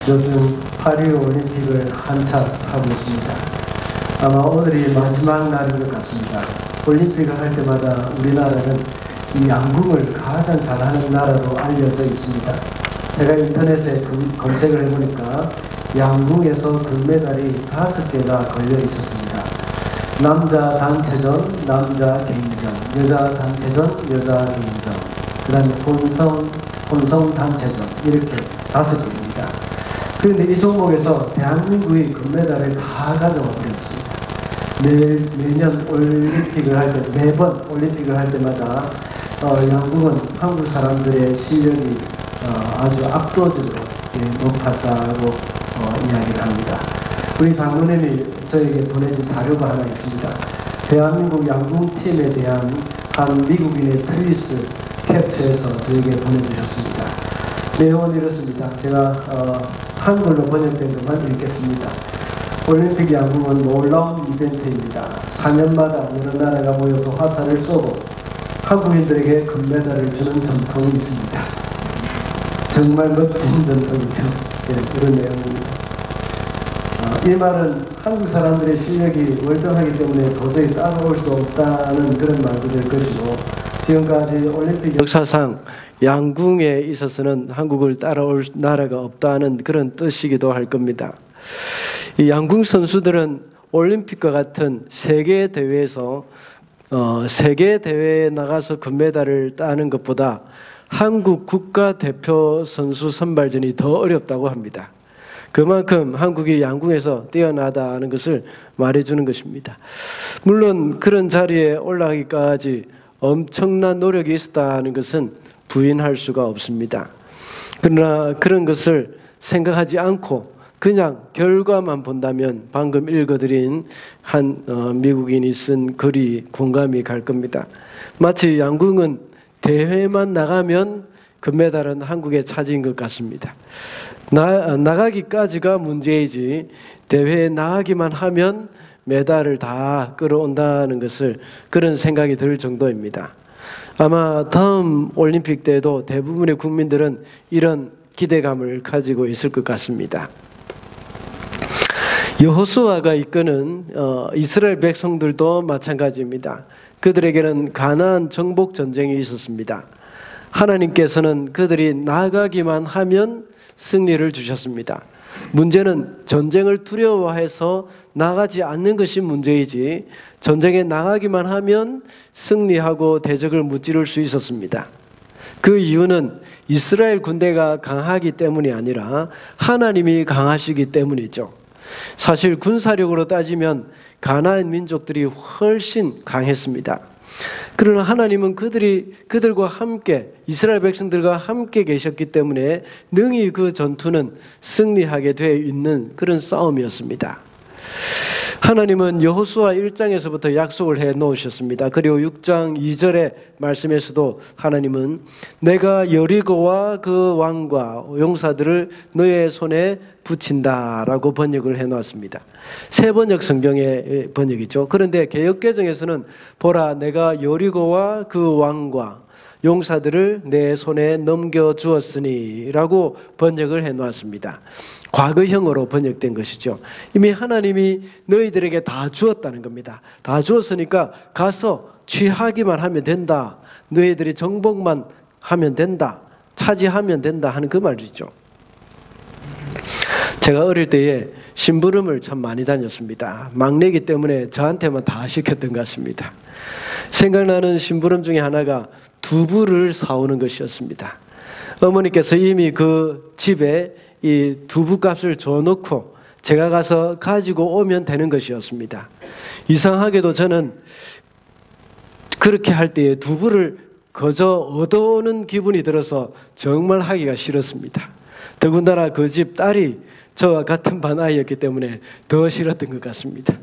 요즘 파리 올림픽을 한참 하고 있습니다. 아마 오늘이 마지막 날인 것 같습니다. 올림픽을 할 때마다 우리나라는 이 양궁을 가장 잘하는 나라로 알려져 있습니다. 제가 인터넷에 검색을 해보니까 양궁에서 금메달이 5개가 걸려 있었습니다. 남자 단체전, 남자 개인전, 여자 단체전, 여자 개인전, 그 다음에 혼성 단체전, 이렇게 5개입니다. 그런데 이 종목에서 대한민국이 금메달을 다 가져와 버렸습니다. 매년 올림픽을 할 때, 매번 올림픽을 할 때마다 양궁은 한국 사람들의 실력이 아주 압도적으로 높았다고 이야기를 합니다. 우리 장로님이 저에게 보내준 자료가 하나 있습니다. 대한민국 양궁팀에 대한 한 미국인의 트윗을 캡처해서 저에게 보내주셨습니다. 내용은 이렇습니다. 제가 한글로 번역된 것만 읽겠습니다. 올림픽 양궁은 놀라운 이벤트입니다. 4년마다 여러 나라가 모여서 화살을 쏘고 한국인들에게 금메달을 주는 전통이 있습니다. 정말 멋진 전통이죠. 네, 이런 내용입니다. 이 말은 한국 사람들의 실력이 월등하기 때문에 도저히 따라올 수 없다는 그런 말도 될 것이고, 지금까지 올림픽 역사상 양궁에 있어서는 한국을 따라올 나라가 없다는 그런 뜻이기도 할 겁니다. 이 양궁 선수들은 올림픽과 같은 세계 대회에서 세계 대회에 나가서 금메달을 따는 것보다 한국 국가대표 선수 선발전이 더 어렵다고 합니다. 그만큼 한국이 양궁에서 뛰어나다는 것을 말해주는 것입니다. 물론 그런 자리에 올라가기까지 엄청난 노력이 있었다는 것은 부인할 수가 없습니다. 그러나 그런 것을 생각하지 않고 그냥 결과만 본다면 방금 읽어드린 한 미국인이 쓴 글이 공감이 갈 겁니다. 마치 양궁은 대회만 나가면 금메달은 한국에 차지인 것 같습니다. 나가기까지가 문제이지 대회에 나가기만 하면 메달을 다 끌어온다는 것을 그런 생각이 들 정도입니다. 아마 다음 올림픽 때도 대부분의 국민들은 이런 기대감을 가지고 있을 것 같습니다. 여호수아가 이끄는 이스라엘 백성들도 마찬가지입니다. 그들에게는 가나안 정복 전쟁이 있었습니다. 하나님께서는 그들이 나가기만 하면 승리를 주셨습니다. 문제는 전쟁을 두려워해서 나가지 않는 것이 문제이지 전쟁에 나가기만 하면 승리하고 대적을 무찌를 수 있었습니다. 그 이유는 이스라엘 군대가 강하기 때문이 아니라 하나님이 강하시기 때문이죠. 사실 군사력으로 따지면 가나안 민족들이 훨씬 강했습니다. 그러나 하나님은 그들과 함께 이스라엘 백성들과 함께 계셨기 때문에 능히 그 전투는 승리하게 되어 있는 그런 싸움이었습니다. 하나님은 여호수아 1장에서부터 약속을 해 놓으셨습니다. 그리고 6장 2절의 말씀에서도 하나님은 내가 여리고와 그 왕과 용사들을 너의 손에 붙인다라고 번역을 해 놓았습니다. 새 번역 성경의 번역이죠. 그런데 개역개정에서는 보라 내가 여리고와 그 왕과 용사들을 내 손에 넘겨주었으니 라고 번역을 해 놓았습니다. 과거형으로 번역된 것이죠. 이미 하나님이 너희들에게 다 주었다는 겁니다. 다 주었으니까 가서 취하기만 하면 된다. 너희들이 정복만 하면 된다. 차지하면 된다 하는 그 말이죠. 제가 어릴 때에 심부름을 참 많이 다녔습니다. 막내이기 때문에 저한테만 다 시켰던 것 같습니다. 생각나는 심부름 중에 하나가 두부를 사오는 것이었습니다. 어머니께서 이미 그 집에 이 두부값을 줘놓고 제가 가서 가지고 오면 되는 것이었습니다. 이상하게도 저는 그렇게 할 때에 두부를 거저 얻어오는 기분이 들어서 정말 하기가 싫었습니다. 더군다나 그 집 딸이 저와 같은 반 아이였기 때문에 더 싫었던 것 같습니다.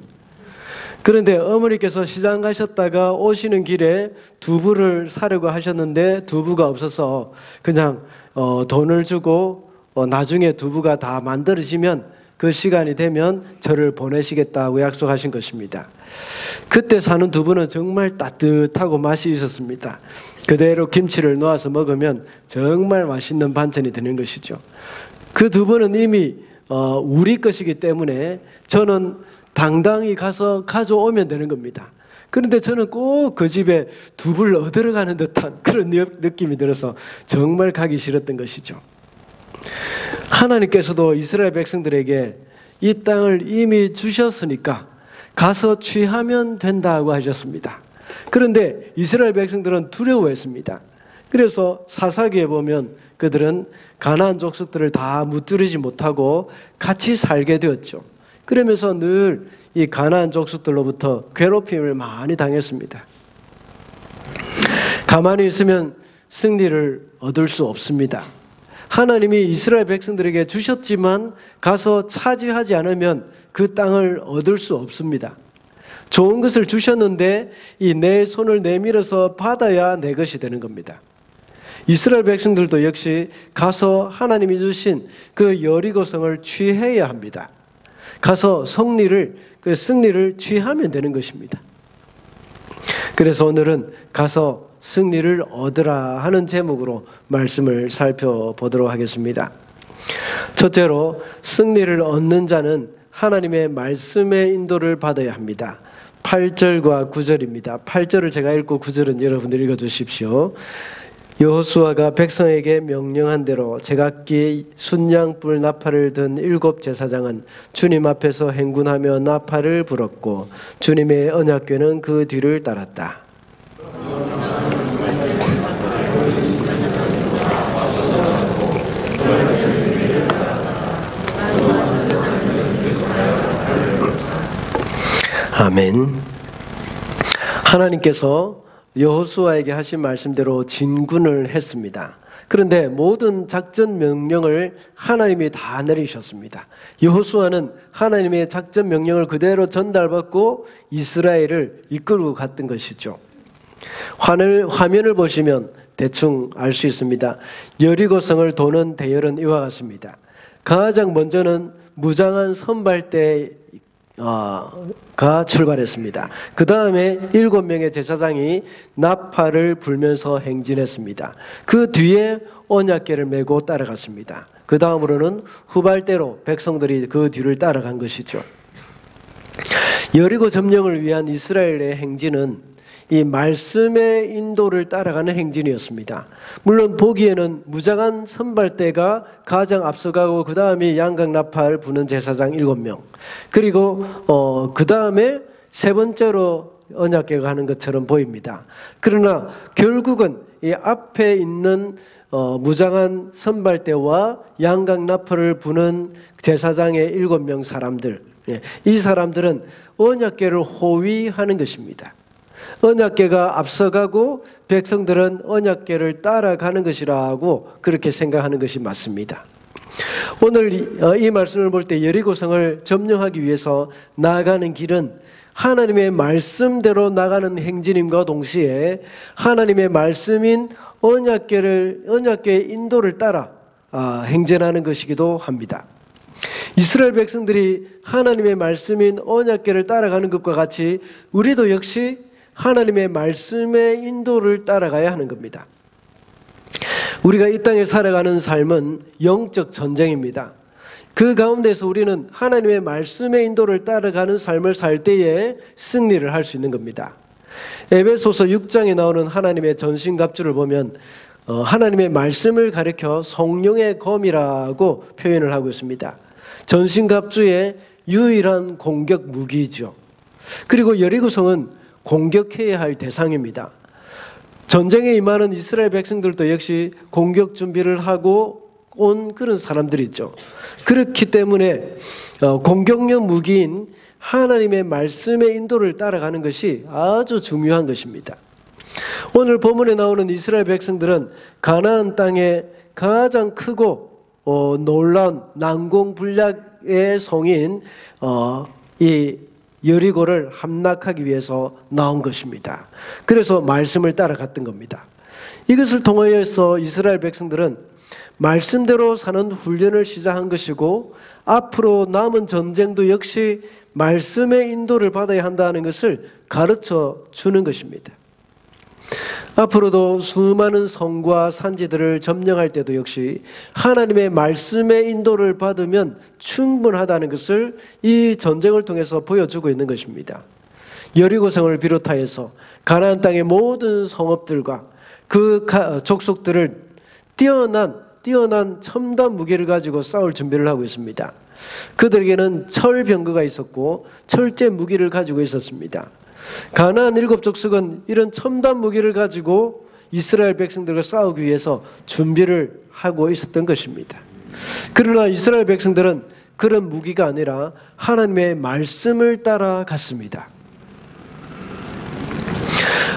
그런데 어머니께서 시장 가셨다가 오시는 길에 두부를 사려고 하셨는데 두부가 없어서 그냥 돈을 주고 나중에 두부가 다 만들어지면 그 시간이 되면 저를 보내시겠다고 약속하신 것입니다. 그때 사는 두부는 정말 따뜻하고 맛이 있었습니다. 그대로 김치를 놓아서 먹으면 정말 맛있는 반찬이 되는 것이죠. 그 두 번은 이미 우리 것이기 때문에 저는 당당히 가서 가져오면 되는 겁니다. 그런데 저는 꼭 그 집에 두부를 얻으러 가는 듯한 그런 느낌이 들어서 정말 가기 싫었던 것이죠. 하나님께서도 이스라엘 백성들에게 이 땅을 이미 주셨으니까 가서 취하면 된다고 하셨습니다. 그런데 이스라엘 백성들은 두려워했습니다. 그래서 사사기에 보면 그들은 가나안 족속들을 다 무찌르지 못하고 같이 살게 되었죠. 그러면서 늘 이 가나안 족속들로부터 괴롭힘을 많이 당했습니다. 가만히 있으면 승리를 얻을 수 없습니다. 하나님이 이스라엘 백성들에게 주셨지만 가서 차지하지 않으면 그 땅을 얻을 수 없습니다. 좋은 것을 주셨는데 이 내 손을 내밀어서 받아야 내 것이 되는 겁니다. 이스라엘 백성들도 역시 가서 하나님이 주신 그 여리고성을 취해야 합니다. 가서 그 승리를 취하면 되는 것입니다. 그래서 오늘은 가서 승리를 얻으라 하는 제목으로 말씀을 살펴보도록 하겠습니다. 첫째로 승리를 얻는 자는 하나님의 말씀의 인도를 받아야 합니다. 8절과 9절입니다. 8절을 제가 읽고 9절은 여러분들 읽어주십시오. 여호수아가 백성에게 명령한 대로 제각기 순양불 나팔을 든 7 제사장은 주님 앞에서 행군하며 나팔을 불었고 주님의 언약궤는 그 뒤를 따랐다. 아멘. 하나님께서 여호수아에게 하신 말씀대로 진군을 했습니다. 그런데 모든 작전 명령을 하나님이 다 내리셨습니다. 여호수아는 하나님의 작전 명령을 그대로 전달받고 이스라엘을 이끌고 갔던 것이죠. 화면을 보시면 대충 알 수 있습니다. 여리고성을 도는 대열은 이와 같습니다. 가장 먼저는 무장한 선발대 가 출발했습니다. 그 다음에 7명의 제사장이 나팔을 불면서 행진했습니다. 그 뒤에 언약궤를 메고 따라갔습니다. 그 다음으로는 후발대로 백성들이 그 뒤를 따라간 것이죠. 여리고 점령을 위한 이스라엘의 행진은 이 말씀의 인도를 따라가는 행진이었습니다. 물론 보기에는 무장한 선발대가 가장 앞서가고 그 다음에 양각나팔 부는 제사장 7명 그리고 그 다음에 세 번째로 언약궤가 하는 것처럼 보입니다. 그러나 결국은 이 앞에 있는 무장한 선발대와 양각나팔을 부는 제사장의 7명 사람들, 이 사람들은 언약궤를 호위하는 것입니다. 언약궤가 앞서가고 백성들은 언약궤를 따라가는 것이라고 그렇게 생각하는 것이 맞습니다. 오늘 이 말씀을 볼 때 여리고성을 점령하기 위해서 나아가는 길은 하나님의 말씀대로 나가는 행진임과 동시에 하나님의 말씀인 언약궤의 인도를 따라 행진하는 것이기도 합니다. 이스라엘 백성들이 하나님의 말씀인 언약궤를 따라가는 것과 같이 우리도 역시 하나님의 말씀의 인도를 따라가야 하는 겁니다. 우리가 이 땅에 살아가는 삶은 영적 전쟁입니다. 그 가운데서 우리는 하나님의 말씀의 인도를 따라가는 삶을 살 때에 승리를 할 수 있는 겁니다. 에베소서 6장에 나오는 하나님의 전신갑주를 보면 하나님의 말씀을 가리켜 성령의 검이라고 표현을 하고 있습니다. 전신갑주의 유일한 공격 무기죠. 그리고 여리고성은 공격해야 할 대상입니다. 전쟁에 임하는 이스라엘 백성들도 역시 공격 준비를 하고 온 그런 사람들이죠. 그렇기 때문에 공격력 무기인 하나님의 말씀의 인도를 따라가는 것이 아주 중요한 것입니다. 오늘 본문에 나오는 이스라엘 백성들은 가나안 땅에 가장 크고 놀라운 난공불락의 성인 이 여리고를 함락하기 위해서 나온 것입니다. 그래서 말씀을 따라갔던 겁니다. 이것을 통하여서 이스라엘 백성들은 말씀대로 사는 훈련을 시작한 것이고 앞으로 남은 전쟁도 역시 말씀의 인도를 받아야 한다는 것을 가르쳐 주는 것입니다. 앞으로도 수많은 성과 산지들을 점령할 때도 역시 하나님의 말씀의 인도를 받으면 충분하다는 것을 이 전쟁을 통해서 보여주고 있는 것입니다. 여리고성을 비롯하여서 가나안 땅의 모든 성읍들과 그 족속들을 뛰어난 첨단 무기를 가지고 싸울 준비를 하고 있습니다. 그들에게는 철병거가 있었고 철제 무기를 가지고 있었습니다. 가나안 7족속은 이런 첨단 무기를 가지고 이스라엘 백성들과 싸우기 위해서 준비를 하고 있었던 것입니다. 그러나 이스라엘 백성들은 그런 무기가 아니라 하나님의 말씀을 따라갔습니다.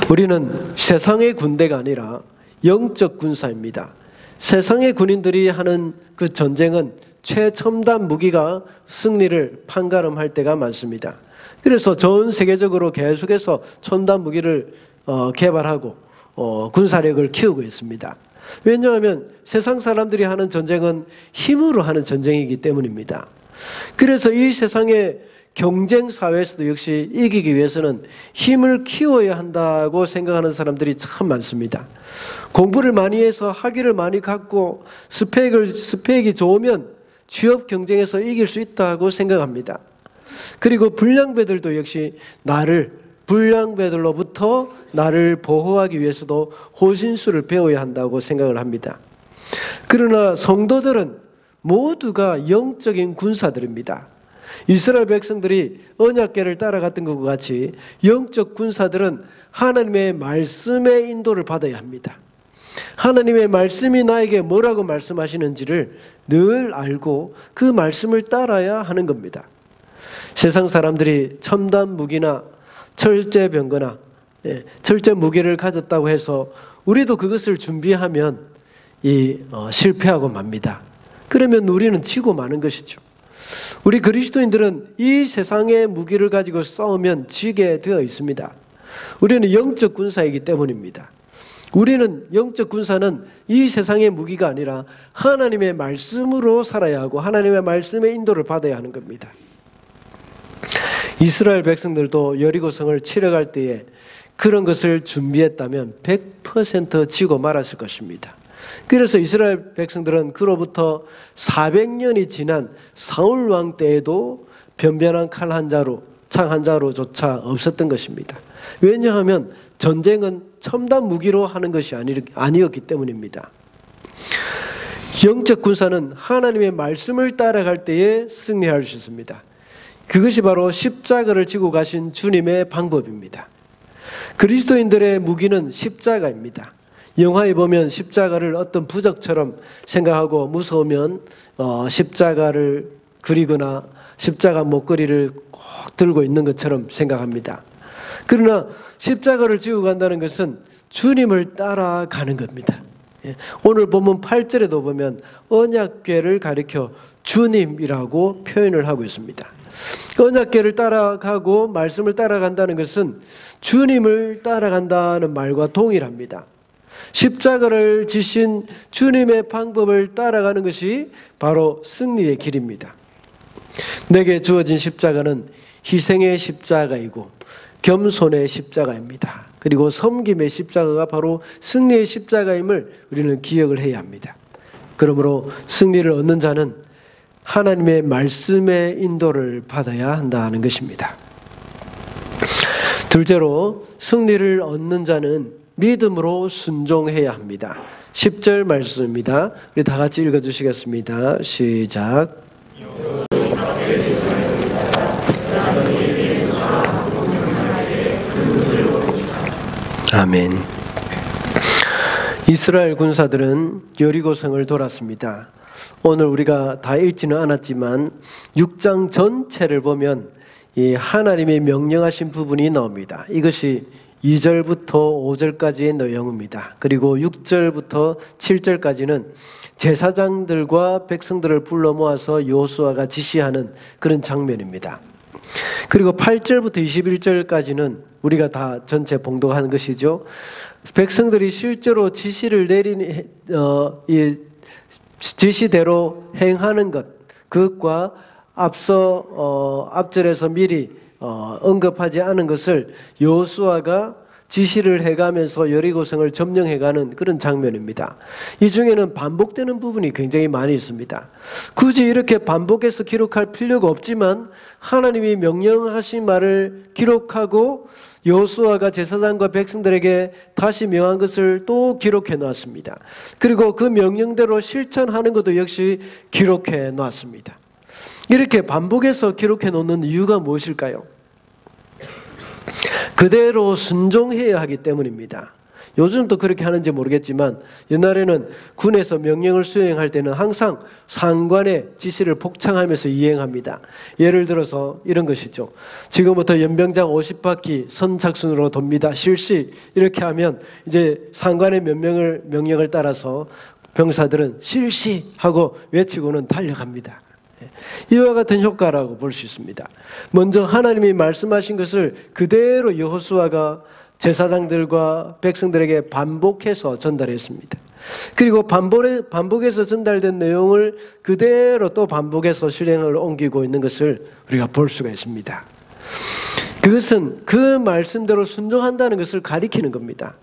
우리는 세상의 군대가 아니라 영적 군사입니다. 세상의 군인들이 하는 그 전쟁은 최첨단 무기가 승리를 판가름할 때가 많습니다. 그래서 전 세계적으로 계속해서 첨단 무기를 개발하고 군사력을 키우고 있습니다. 왜냐하면 세상 사람들이 하는 전쟁은 힘으로 하는 전쟁이기 때문입니다. 그래서 이 세상의 경쟁 사회에서도 역시 이기기 위해서는 힘을 키워야 한다고 생각하는 사람들이 참 많습니다. 공부를 많이 해서 학위를 많이 갖고 스펙이 좋으면 취업 경쟁에서 이길 수 있다고 생각합니다. 그리고 불량배들도 역시 불량배들로부터 나를 보호하기 위해서도 호신술을 배워야 한다고 생각을 합니다. 그러나 성도들은 모두가 영적인 군사들입니다. 이스라엘 백성들이 언약궤를 따라갔던 것과 같이 영적 군사들은 하나님의 말씀의 인도를 받아야 합니다. 하나님의 말씀이 나에게 뭐라고 말씀하시는지를 늘 알고 그 말씀을 따라야 하는 겁니다. 세상 사람들이 첨단 무기나 철제병거나 철제 무기를 가졌다고 해서 우리도 그것을 준비하면 실패하고 맙니다. 그러면 우리는 지고 마는 것이죠. 우리 그리스도인들은 이 세상의 무기를 가지고 싸우면 지게 되어 있습니다. 우리는 영적 군사이기 때문입니다. 우리는 영적 군사는 이 세상의 무기가 아니라 하나님의 말씀으로 살아야 하고 하나님의 말씀의 인도를 받아야 하는 겁니다. 이스라엘 백성들도 여리고성을 치러갈 때에 그런 것을 준비했다면 100% 지고 말았을 것입니다. 그래서 이스라엘 백성들은 그로부터 400년이 지난 사울 왕 때에도 변변한 칼 한 자루, 창 한 자루조차 없었던 것입니다. 왜냐하면 전쟁은 첨단 무기로 하는 것이 아니었기 때문입니다. 영적 군사는 하나님의 말씀을 따라갈 때에 승리할 수 있습니다. 그것이 바로 십자가를 지고 가신 주님의 방법입니다. 그리스도인들의 무기는 십자가입니다. 영화에 보면 십자가를 어떤 부적처럼 생각하고 무서우면 십자가를 그리거나 십자가 목걸이를 꼭 들고 있는 것처럼 생각합니다. 그러나 십자가를 지고 간다는 것은 주님을 따라가는 겁니다. 오늘 본문 8절에도 보면 언약궤를 가리켜 주님이라고 표현을 하고 있습니다. 언약궤를 따라가고 말씀을 따라간다는 것은 주님을 따라간다는 말과 동일합니다. 십자가를 지신 주님의 방법을 따라가는 것이 바로 승리의 길입니다. 내게 주어진 십자가는 희생의 십자가이고 겸손의 십자가입니다. 그리고 섬김의 십자가가 바로 승리의 십자가임을 우리는 기억을 해야 합니다. 그러므로 승리를 얻는 자는 하나님의 말씀의 인도를 받아야 한다는 것입니다. 둘째로 승리를 얻는 자는 믿음으로 순종해야 합니다. 10절 말씀입니다. 우리 다 같이 읽어주시겠습니다. 시작. 아멘. 이스라엘 군사들은 여리고성을 돌았습니다. 오늘 우리가 다 읽지는 않았지만 6장 전체를 보면 이 하나님이 명령하신 부분이 나옵니다. 이것이 2절부터 5절까지의 내용입니다. 그리고 6절부터 7절까지는 제사장들과 백성들을 불러 모아서 여호수아가 지시하는 그런 장면입니다. 그리고 8절부터 21절까지는 우리가 다 전체 봉독하는 것이죠. 백성들이 실제로 지시를 내린 이 지시대로 행하는 것, 그것과 앞서 앞절에서 미리 언급하지 않은 것을 여호수아가 지시를 해가면서 여리고성을 점령해가는 그런 장면입니다. 이 중에는 반복되는 부분이 굉장히 많이 있습니다. 굳이 이렇게 반복해서 기록할 필요가 없지만 하나님이 명령하신 말을 기록하고 여호수아가 제사장과 백성들에게 다시 명한 것을 또 기록해 놨습니다. 그리고 그 명령대로 실천하는 것도 역시 기록해 놨습니다. 이렇게 반복해서 기록해 놓는 이유가 무엇일까요? 그대로 순종해야 하기 때문입니다. 요즘도 그렇게 하는지 모르겠지만 옛날에는 군에서 명령을 수행할 때는 항상 상관의 지시를 복창하면서 이행합니다. 예를 들어서 이런 것이죠. 지금부터 연병장 50바퀴 선착순으로 돕니다. 실시. 이렇게 하면 이제 상관의 명령을 따라서 병사들은 실시하고 외치고는 달려갑니다. 이와 같은 효과라고 볼 수 있습니다. 먼저 하나님이 말씀하신 것을 그대로 여호수아가 제사장들과 백성들에게 반복해서 전달했습니다. 그리고 반복해서 전달된 내용을 그대로 또 반복해서 실행을 옮기고 있는 것을 우리가 볼 수가 있습니다. 그것은 그 말씀대로 순종한다는 것을 가리키는 겁니다.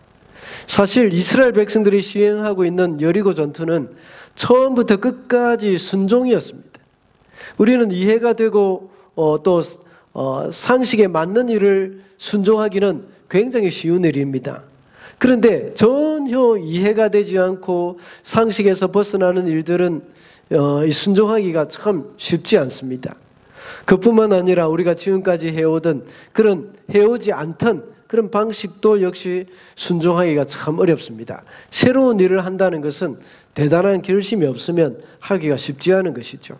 사실 이스라엘 백성들이 시행하고 있는 여리고 전투는 처음부터 끝까지 순종이었습니다. 우리는 이해가 되고 또 상식에 맞는 일을 순종하기는 굉장히 쉬운 일입니다. 그런데 전혀 이해가 되지 않고 상식에서 벗어나는 일들은 순종하기가 참 쉽지 않습니다. 그뿐만 아니라 우리가 지금까지 해오던 그런 해오지 않던 그런 방식도 역시 순종하기가 참 어렵습니다. 새로운 일을 한다는 것은 대단한 결심이 없으면 하기가 쉽지 않은 것이죠.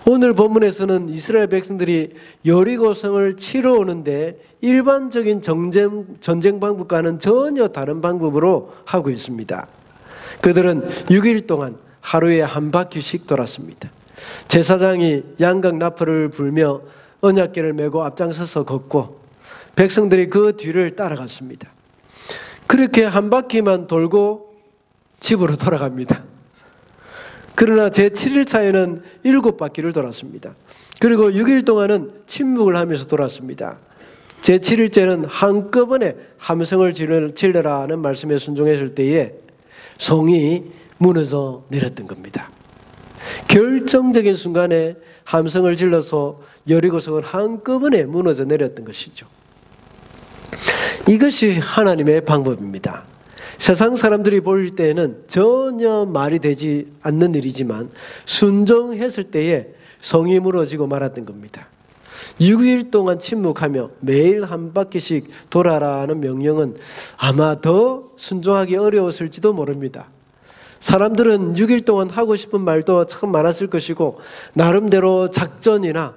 오늘 본문에서는 이스라엘 백성들이 여리고성을 치러 오는데 일반적인 전쟁 방법과는 전혀 다른 방법으로 하고 있습니다. 그들은 6일 동안 하루에 한 바퀴씩 돌았습니다. 제사장이 양각 나팔을 불며 언약궤를 메고 앞장서서 걷고 백성들이 그 뒤를 따라갔습니다. 그렇게 한 바퀴만 돌고 집으로 돌아갑니다. 그러나 제7일차에는 7바퀴를 돌았습니다. 그리고 6일 동안은 침묵을 하면서 돌았습니다. 제7일째는 한꺼번에 함성을 질러라 하는 말씀에 순종했을 때에 성이 무너져 내렸던 겁니다. 결정적인 순간에 함성을 질러서 여리고성은 한꺼번에 무너져 내렸던 것이죠. 이것이 하나님의 방법입니다. 세상 사람들이 볼 때에는 전혀 말이 되지 않는 일이지만 순종했을 때에 성이 무너지고 말았던 겁니다. 6일 동안 침묵하며 매일 한 바퀴씩 돌아라는 명령은 아마 더 순종하기 어려웠을지도 모릅니다. 사람들은 6일 동안 하고 싶은 말도 참 많았을 것이고 나름대로 작전이나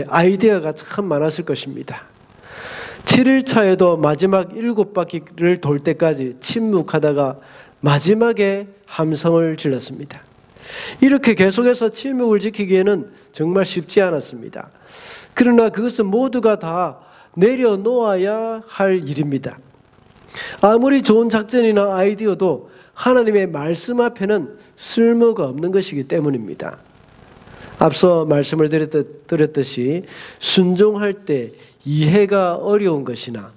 아이디어가 참 많았을 것입니다. 7일차에도 마지막 7바퀴를 돌 때까지 침묵하다가 마지막에 함성을 질렀습니다. 이렇게 계속해서 침묵을 지키기에는 정말 쉽지 않았습니다. 그러나 그것은 모두가 다 내려놓아야 할 일입니다. 아무리 좋은 작전이나 아이디어도 하나님의 말씀 앞에는 쓸모가 없는 것이기 때문입니다. 앞서 말씀을 드렸듯이 순종할 때 이해가 어려운 것이나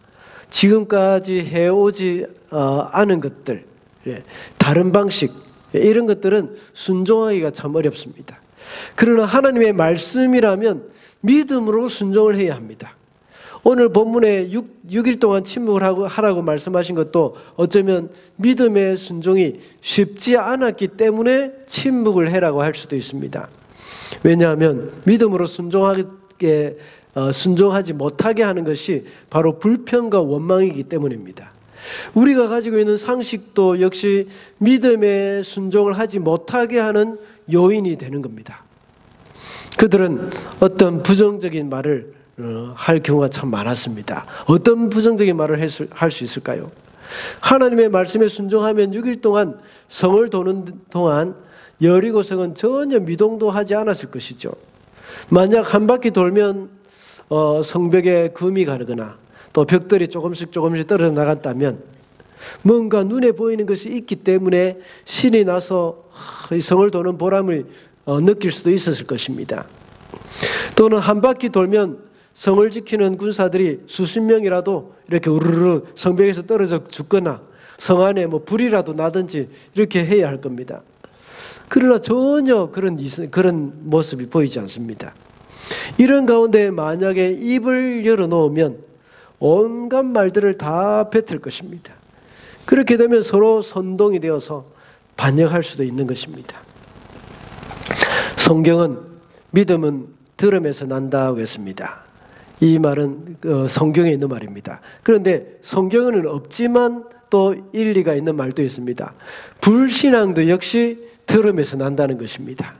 지금까지 해오지 않은 것들, 다른 방식 이런 것들은 순종하기가 참 어렵습니다. 그러나 하나님의 말씀이라면 믿음으로 순종을 해야 합니다. 오늘 본문에 6일 동안 침묵을 하라고 말씀하신 것도 어쩌면 믿음의 순종이 쉽지 않았기 때문에 침묵을 해라고 할 수도 있습니다. 왜냐하면 믿음으로 순종하지 못하게 하는 것이 바로 불평과 원망이기 때문입니다. 우리가 가지고 있는 상식도 역시 믿음에 순종을 하지 못하게 하는 요인이 되는 겁니다. 그들은 어떤 부정적인 말을 할 경우가 참 많았습니다. 어떤 부정적인 말을 할 수 있을까요? 하나님의 말씀에 순종하면 6일 동안 성을 도는 동안 여리고성은 전혀 미동도 하지 않았을 것이죠. 만약 한 바퀴 돌면 성벽에 금이 가거나 또 벽돌이 조금씩 떨어져 나갔다면 뭔가 눈에 보이는 것이 있기 때문에 신이 나서 성을 도는 보람을 느낄 수도 있었을 것입니다. 또는 한 바퀴 돌면 성을 지키는 군사들이 수십 명이라도 이렇게 우르르 성벽에서 떨어져 죽거나 성 안에 뭐 불이라도 나든지 이렇게 해야 할 겁니다. 그러나 전혀 그런 모습이 보이지 않습니다. 이런 가운데 만약에 입을 열어놓으면 온갖 말들을 다 뱉을 것입니다. 그렇게 되면 서로 선동이 되어서 반역할 수도 있는 것입니다. 성경은 믿음은 들음에서 난다고 했습니다. 이 말은 성경에 있는 말입니다. 그런데 성경에는 없지만 또 일리가 있는 말도 있습니다. 불신앙도 역시 들음에서 난다는 것입니다.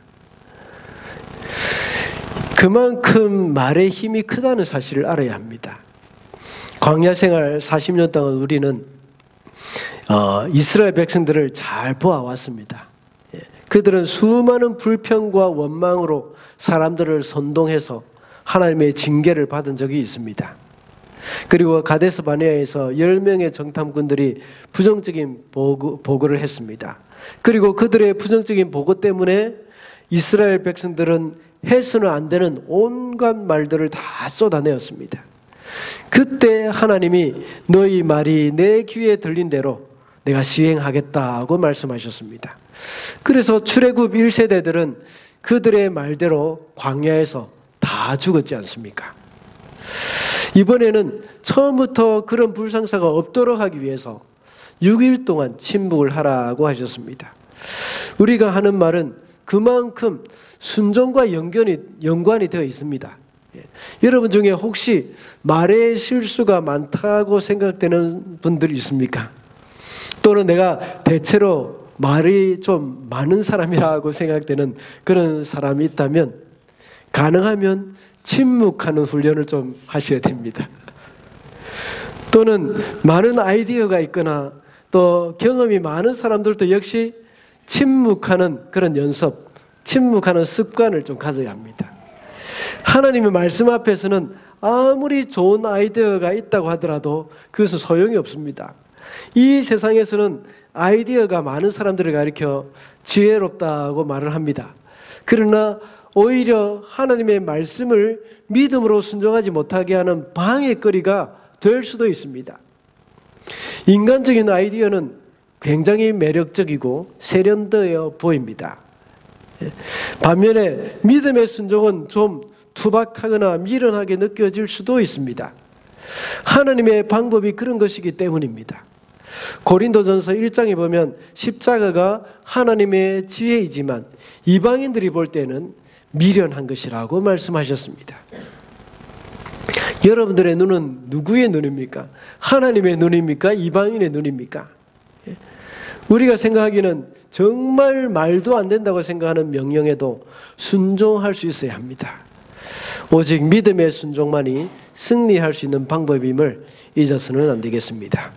그만큼 말의 힘이 크다는 사실을 알아야 합니다. 광야 생활 40년 동안 우리는 이스라엘 백성들을 잘 보아왔습니다. 그들은 수많은 불평과 원망으로 사람들을 선동해서 하나님의 징계를 받은 적이 있습니다. 그리고 가데스 바네아에서 10명의 정탐꾼들이 부정적인 보고를 했습니다. 그리고 그들의 부정적인 보고 때문에 이스라엘 백성들은 해서는 안 되는 온갖 말들을 다 쏟아내었습니다. 그때 하나님이 너희 말이 내 귀에 들린 대로 내가 시행하겠다고 말씀하셨습니다. 그래서 출애굽 1세대들은 그들의 말대로 광야에서 다 죽었지 않습니까? 이번에는 처음부터 그런 불상사가 없도록 하기 위해서 6일 동안 침묵을 하라고 하셨습니다. 우리가 하는 말은 그만큼 순종과 연관이 되어 있습니다. 여러분 중에 혹시 말에 실수가 많다고 생각되는 분들이 있습니까? 또는 내가 대체로 말이 좀 많은 사람이라고 생각되는 그런 사람이 있다면 가능하면 침묵하는 훈련을 좀 하셔야 됩니다. 또는 많은 아이디어가 있거나 또 경험이 많은 사람들도 역시 침묵하는 그런 연습, 침묵하는 습관을 좀 가져야 합니다. 하나님의 말씀 앞에서는 아무리 좋은 아이디어가 있다고 하더라도 그것은 소용이 없습니다. 이 세상에서는 아이디어가 많은 사람들을 가리켜 지혜롭다고 말을 합니다. 그러나 오히려 하나님의 말씀을 믿음으로 순종하지 못하게 하는 방해거리가 될 수도 있습니다. 인간적인 아이디어는 굉장히 매력적이고 세련되어 보입니다. 반면에 믿음의 순종은 좀 투박하거나 미련하게 느껴질 수도 있습니다. 하나님의 방법이 그런 것이기 때문입니다. 고린도전서 1장에 보면 십자가가 하나님의 지혜이지만 이방인들이 볼 때는 미련한 것이라고 말씀하셨습니다. 여러분들의 눈은 누구의 눈입니까? 하나님의 눈입니까? 이방인의 눈입니까? 우리가 생각하기는 정말 말도 안 된다고 생각하는 명령에도 순종할 수 있어야 합니다. 오직 믿음의 순종만이 승리할 수 있는 방법임을 잊어서는 안 되겠습니다.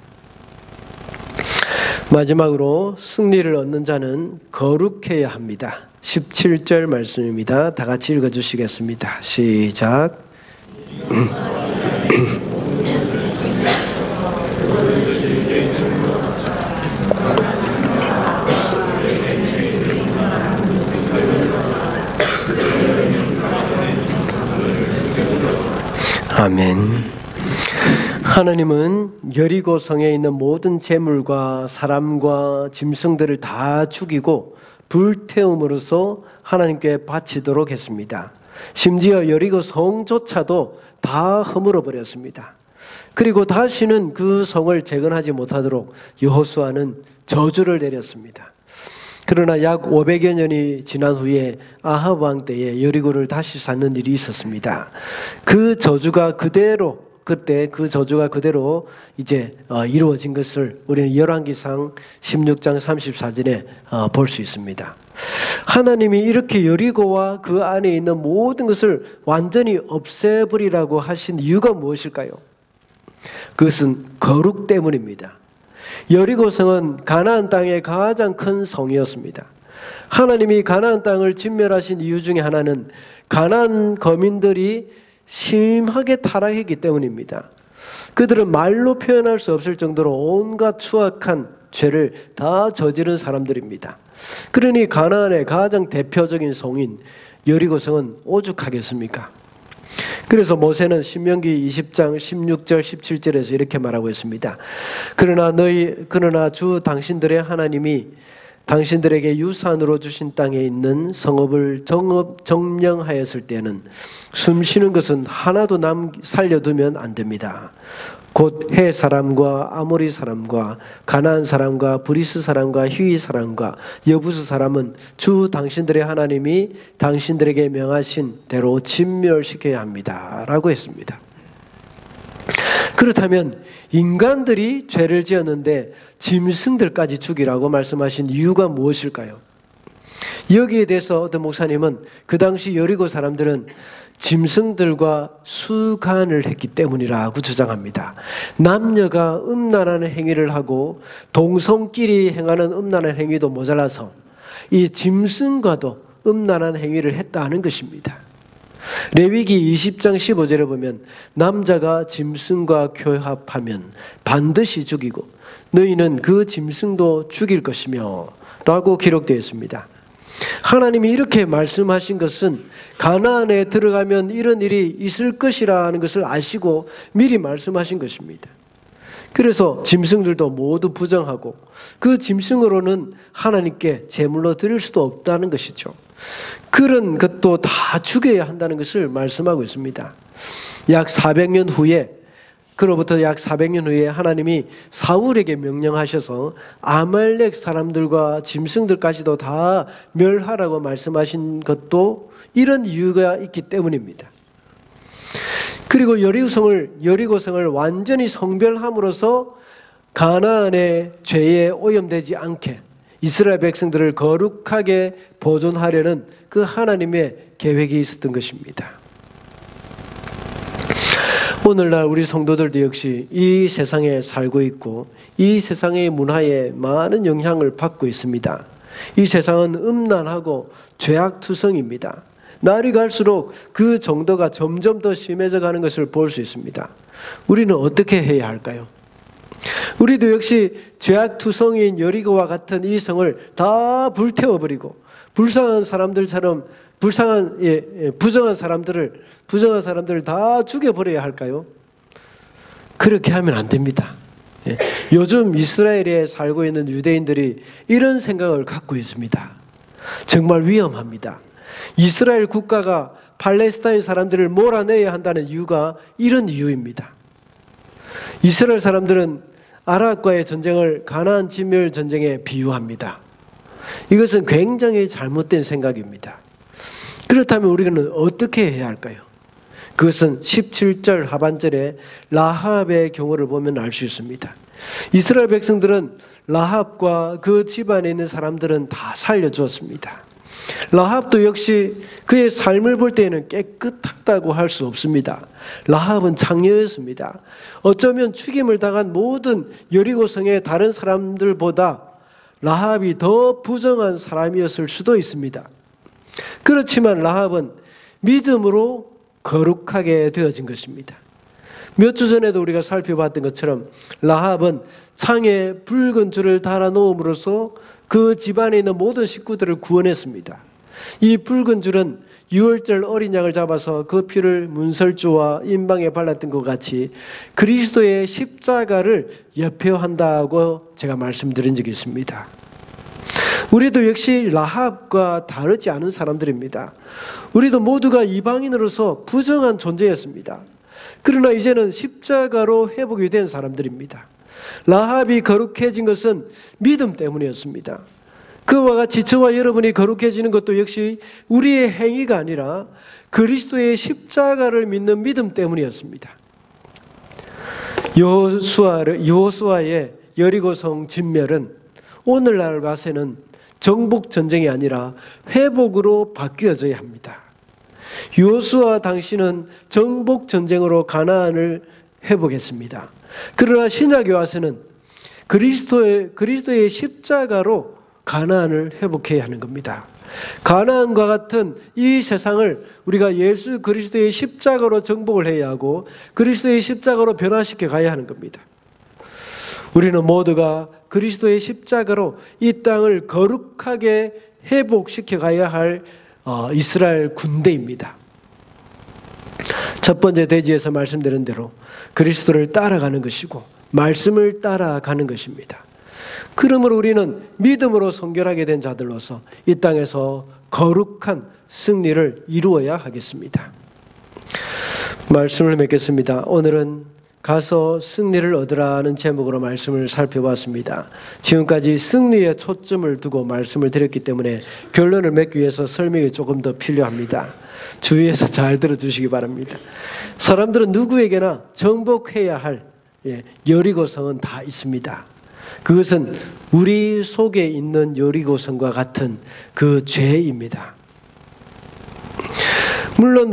마지막으로 승리를 얻는 자는 거룩해야 합니다. 17절 말씀입니다. 다 같이 읽어주시겠습니다. 시작. 아멘. 하나님은 여리고 성에 있는 모든 재물과 사람과 짐승들을 다 죽이고 불태움으로써 하나님께 바치도록 했습니다. 심지어 여리고 성조차도 다 허물어 버렸습니다. 그리고 다시는 그 성을 재건하지 못하도록 여호수아는 저주를 내렸습니다. 그러나 약 500여 년이 지난 후에 아합 왕 때에 여리고를 다시 쌓는 일이 있었습니다. 그 저주가 그대로 그때 그 저주가 그대로 이제 이루어진 것을 우리는 열왕기상 16장 34절에 볼 수 있습니다. 하나님이 이렇게 여리고와 그 안에 있는 모든 것을 완전히 없애버리라고 하신 이유가 무엇일까요? 그것은 거룩 때문입니다. 여리고성은 가나안 땅의 가장 큰 성이었습니다. 하나님이 가나안 땅을 진멸하신 이유 중에 하나는 가나안 거민들이 심하게 타락했기 때문입니다. 그들은 말로 표현할 수 없을 정도로 온갖 추악한 죄를 다 저지른 사람들입니다. 그러니 가나안의 가장 대표적인 성인 여리고성은 오죽하겠습니까? 그래서 모세는 신명기 20장 16절 17절에서 이렇게 말하고 있습니다. 그러나 주 당신들의 하나님이 당신들에게 유산으로 주신 땅에 있는 성읍을 점령하였을 때는 숨쉬는 것은 하나도 살려두면 안 됩니다. 곧 헷 사람과 아모리 사람과 가나안 사람과 브리스 사람과 히위 사람과 여부스 사람은 주 당신들의 하나님이 당신들에게 명하신 대로 진멸시켜야 합니다. 라고 했습니다. 그렇다면 인간들이 죄를 지었는데 짐승들까지 죽이라고 말씀하신 이유가 무엇일까요? 여기에 대해서 어떤 목사님은 그 당시 여리고 사람들은 짐승들과 수간을 했기 때문이라고 주장합니다. 남녀가 음란한 행위를 하고 동성끼리 행하는 음란한 행위도 모자라서 이 짐승과도 음란한 행위를 했다는 것입니다. 레위기 20장 15절에 보면 남자가 짐승과 교합하면 반드시 죽이고 너희는 그 짐승도 죽일 것이며 라고 기록되어 있습니다. 하나님이 이렇게 말씀하신 것은 가나안에 들어가면 이런 일이 있을 것이라는 것을 아시고 미리 말씀하신 것입니다. 그래서 짐승들도 모두 부정하고 그 짐승으로는 하나님께 제물로 드릴 수도 없다는 것이죠. 그런 것도 다 죽여야 한다는 것을 말씀하고 있습니다. 약 400년 후에 그로부터 약 400년 후에 하나님이 사울에게 명령하셔서 아말렉 사람들과 짐승들까지도 다 멸하라고 말씀하신 것도 이런 이유가 있기 때문입니다. 그리고 여리고성을 완전히 성별함으로써 가나안의 죄에 오염되지 않게 이스라엘 백성들을 거룩하게 보존하려는 그 하나님의 계획이 있었던 것입니다. 오늘날 우리 성도들도 역시 이 세상에 살고 있고 이 세상의 문화에 많은 영향을 받고 있습니다. 이 세상은 음란하고 죄악투성입니다. 날이 갈수록 그 정도가 점점 더 심해져 가는 것을 볼 수 있습니다. 우리는 어떻게 해야 할까요? 우리도 역시 죄악투성인 여리고와 같은 이 성을 다 불태워버리고 불쌍한 사람들처럼 부정한 사람들을 다 죽여버려야 할까요? 그렇게 하면 안 됩니다. 요즘 이스라엘에 살고 있는 유대인들이 이런 생각을 갖고 있습니다. 정말 위험합니다. 이스라엘 국가가 팔레스타인 사람들을 몰아내야 한다는 이유가 이런 이유입니다. 이스라엘 사람들은 아랍과의 전쟁을 가나안 진멸 전쟁에 비유합니다. 이것은 굉장히 잘못된 생각입니다. 그렇다면 우리는 어떻게 해야 할까요? 그것은 17절 하반절에 라합의 경우를 보면 알 수 있습니다. 이스라엘 백성들은 라합과 그 집안에 있는 사람들은 다 살려주었습니다. 라합도 역시 그의 삶을 볼 때에는 깨끗하다고 할 수 없습니다. 라합은 창녀였습니다. 어쩌면 죽임을 당한 모든 여리고성의 다른 사람들보다 라합이 더 부정한 사람이었을 수도 있습니다. 그렇지만 라합은 믿음으로 거룩하게 되어진 것입니다. 몇 주 전에도 우리가 살펴봤던 것처럼 라합은 창에 붉은 줄을 달아 놓음으로써 그 집안에 있는 모든 식구들을 구원했습니다. 이 붉은 줄은 유월절 어린 양을 잡아서 그 피를 문설주와 인방에 발랐던 것 같이 그리스도의 십자가를 예표한다고 제가 말씀드린 적이 있습니다. 우리도 역시 라합과 다르지 않은 사람들입니다. 우리도 모두가 이방인으로서 부정한 존재였습니다. 그러나 이제는 십자가로 회복이 된 사람들입니다. 라합이 거룩해진 것은 믿음 때문이었습니다. 그와 같이 저와 여러분이 거룩해지는 것도 역시 우리의 행위가 아니라 그리스도의 십자가를 믿는 믿음 때문이었습니다. 여호수아의 여리고성 진멸은 오늘날 봐서는 정복 전쟁이 아니라 회복으로 바뀌어져야 합니다. 여호수아 당시는 정복 전쟁으로 가나안을 회복했습니다. 그러나 신약에 와서는 그리스도의 십자가로 가나안을 회복해야 하는 겁니다. 가나안과 같은 이 세상을 우리가 예수 그리스도의 십자가로 정복을 해야 하고 그리스도의 십자가로 변화시켜 가야 하는 겁니다. 우리는 모두가 그리스도의 십자가로 이 땅을 거룩하게 회복시켜 가야 할 이스라엘 군대입니다. 첫 번째 대지에서 말씀드린 대로 그리스도를 따라가는 것이고 말씀을 따라가는 것입니다. 그러므로 우리는 믿음으로 성결하게 된 자들로서 이 땅에서 거룩한 승리를 이루어야 하겠습니다. 말씀을 맺겠습니다. 오늘은 가서 승리를 얻으라는 제목으로 말씀을 살펴봤습니다. 지금까지 승리에 초점을 두고 말씀을 드렸기 때문에 결론을 맺기 위해서 설명이 조금 더 필요합니다. 주의해서 잘 들어주시기 바랍니다. 사람들은 누구에게나 정복해야 할 여리고성은 다 있습니다. 그것은 우리 속에 있는 여리고성과 같은 그 죄입니다. 물론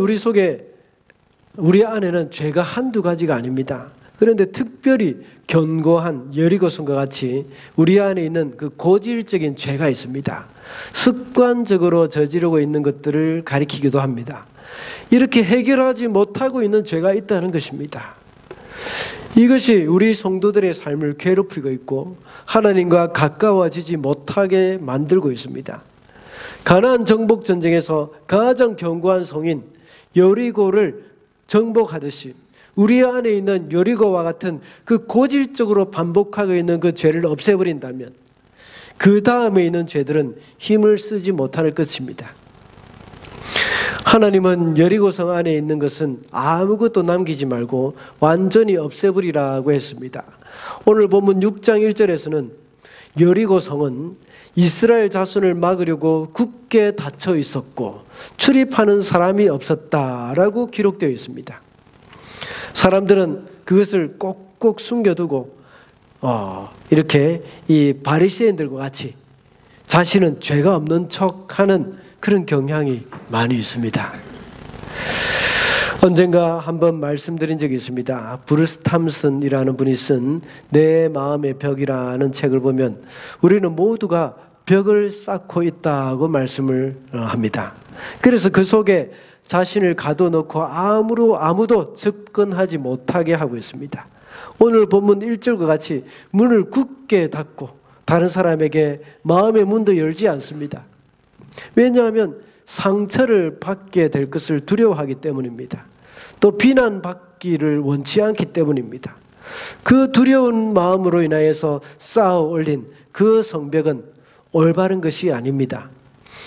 우리 안에는 죄가 한두 가지가 아닙니다. 그런데 특별히 견고한 여리고성과 같이 우리 안에 있는 그 고질적인 죄가 있습니다. 습관적으로 저지르고 있는 것들을 가리키기도 합니다. 이렇게 해결하지 못하고 있는 죄가 있다는 것입니다. 이것이 우리 성도들의 삶을 괴롭히고 있고 하나님과 가까워지지 못하게 만들고 있습니다. 가나안 정복 전쟁에서 가장 견고한 성인 여리고를 정복하듯이 우리 안에 있는 여리고와 같은 그 고질적으로 반복하고 있는 그 죄를 없애버린다면 그 다음에 있는 죄들은 힘을 쓰지 못할 것입니다. 하나님은 여리고성 안에 있는 것은 아무것도 남기지 말고 완전히 없애버리라고 했습니다. 오늘 본문 6장 1절에서는 여리고성은 이스라엘 자손을 막으려고 굳게 닫혀 있었고 출입하는 사람이 없었다라고 기록되어 있습니다. 사람들은 그것을 꼭꼭 숨겨두고 이렇게 이 바리새인들과 같이 자신은 죄가 없는 척하는 그런 경향이 많이 있습니다. 언젠가 한번 말씀드린 적이 있습니다. 브루스 탐슨이라는 분이 쓴 내 마음의 벽이라는 책을 보면 우리는 모두가 벽을 쌓고 있다고 말씀을 합니다. 그래서 그 속에 자신을 가둬놓고 아무도 접근하지 못하게 하고 있습니다. 오늘 본문 1절과 같이 문을 굳게 닫고 다른 사람에게 마음의 문도 열지 않습니다. 왜냐하면 상처를 받게 될 것을 두려워하기 때문입니다. 또 비난받기를 원치 않기 때문입니다. 그 두려운 마음으로 인하여서 쌓아 올린 그 성벽은 올바른 것이 아닙니다.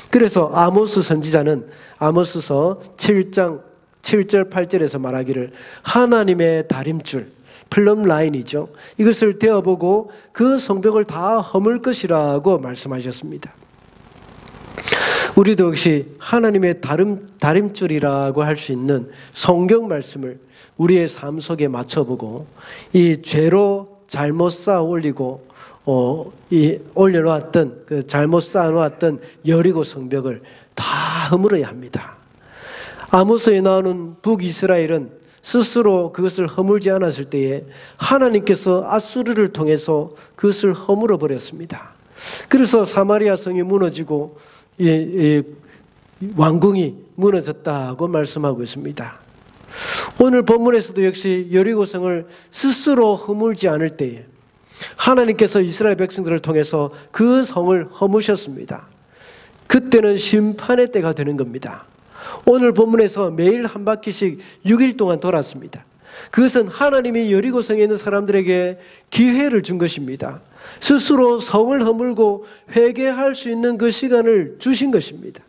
그래서 아모스 선지자는 아모스서 7장 7절 8절에서 말하기를 하나님의 다림줄 플럼 라인이죠. 이것을 대어보고 그 성벽을 다 허물 것이라고 말씀하셨습니다. 우리도 역시 하나님의 다림줄이라고 할 수 있는 성경 말씀을 우리의 삶 속에 맞춰보고 이 죄로 잘못 쌓아 올리고 올려놓았던 그 잘못 쌓아놓았던 여리고 성벽을 다 허물어야 합니다. 아모스에 나오는 북이스라엘은 스스로 그것을 허물지 않았을 때에 하나님께서 아수르를 통해서 그것을 허물어 버렸습니다. 그래서 사마리아 성이 무너지고 왕궁이 무너졌다고 말씀하고 있습니다. 오늘 본문에서도 역시 여리고성을 스스로 허물지 않을 때에 하나님께서 이스라엘 백성들을 통해서 그 성을 허무셨습니다. 그때는 심판의 때가 되는 겁니다. 오늘 본문에서 매일 한 바퀴씩 6일 동안 돌았습니다. 그것은 하나님이 여리고성에 있는 사람들에게 기회를 준 것입니다. 스스로 성을 허물고 회개할 수 있는 그 시간을 주신 것입니다.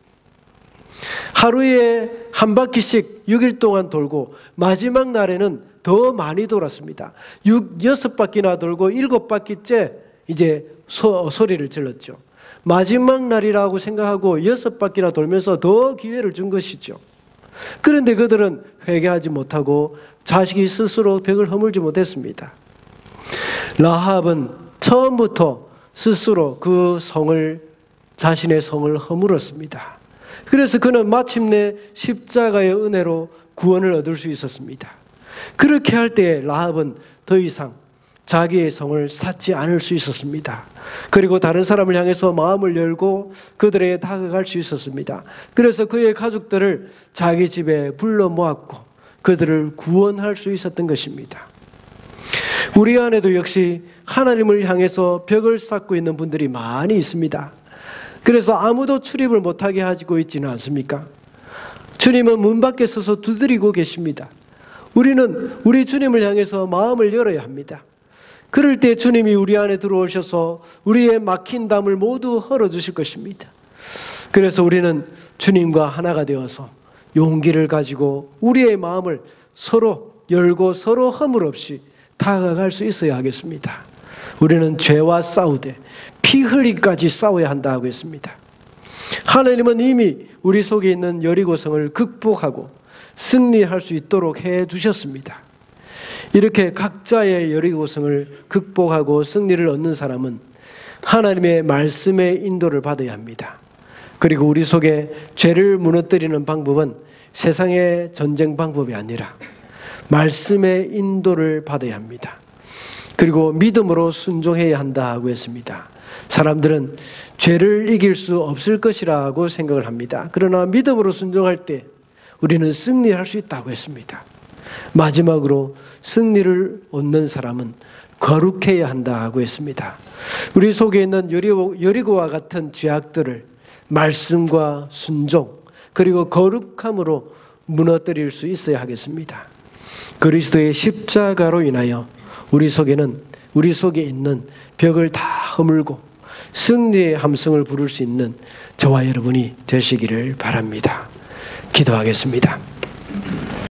하루에 한 바퀴씩 6일 동안 돌고 마지막 날에는 더 많이 돌았습니다. 6바퀴나 돌고 7바퀴째 이제 소리를 질렀죠. 마지막 날이라고 생각하고 6바퀴나 돌면서 더 기회를 준 것이죠. 그런데 그들은 회개하지 못하고 자식이 스스로 벽을 허물지 못했습니다. 라합은 처음부터 스스로 그 자신의 성을 허물었습니다. 그래서 그는 마침내 십자가의 은혜로 구원을 얻을 수 있었습니다. 그렇게 할 때 라합은 더 이상 자기의 성을 쌓지 않을 수 있었습니다. 그리고 다른 사람을 향해서 마음을 열고 그들에게 다가갈 수 있었습니다. 그래서 그의 가족들을 자기 집에 불러 모았고 그들을 구원할 수 있었던 것입니다. 우리 안에도 역시 하나님을 향해서 벽을 쌓고 있는 분들이 많이 있습니다. 그래서 아무도 출입을 못하게 하고 있지는 않습니까? 주님은 문 밖에 서서 두드리고 계십니다. 우리는 우리 주님을 향해서 마음을 열어야 합니다. 그럴 때 주님이 우리 안에 들어오셔서 우리의 막힌 담을 모두 헐어주실 것입니다. 그래서 우리는 주님과 하나가 되어서 용기를 가지고 우리의 마음을 서로 열고 서로 허물 없이 다가갈 수 있어야 하겠습니다. 우리는 죄와 싸우되 피 흘리기까지 싸워야 한다고 했습니다. 하나님은 이미 우리 속에 있는 여리고성을 극복하고 승리할 수 있도록 해두셨습니다. 이렇게 각자의 여리고성을 극복하고 승리를 얻는 사람은 하나님의 말씀의 인도를 받아야 합니다. 그리고 우리 속에 죄를 무너뜨리는 방법은 세상의 전쟁 방법이 아니라 말씀의 인도를 받아야 합니다. 그리고 믿음으로 순종해야 한다고 했습니다. 사람들은 죄를 이길 수 없을 것이라고 생각을 합니다. 그러나 믿음으로 순종할 때 우리는 승리할 수 있다고 했습니다. 마지막으로 승리를 얻는 사람은 거룩해야 한다고 했습니다. 우리 속에 있는 여리고와 같은 죄악들을 말씀과 순종 그리고 거룩함으로 무너뜨릴 수 있어야 하겠습니다. 그리스도의 십자가로 인하여 우리 속에 있는 벽을 다 허물고 승리의 함성을 부를 수 있는 저와 여러분이 되시기를 바랍니다. 기도하겠습니다.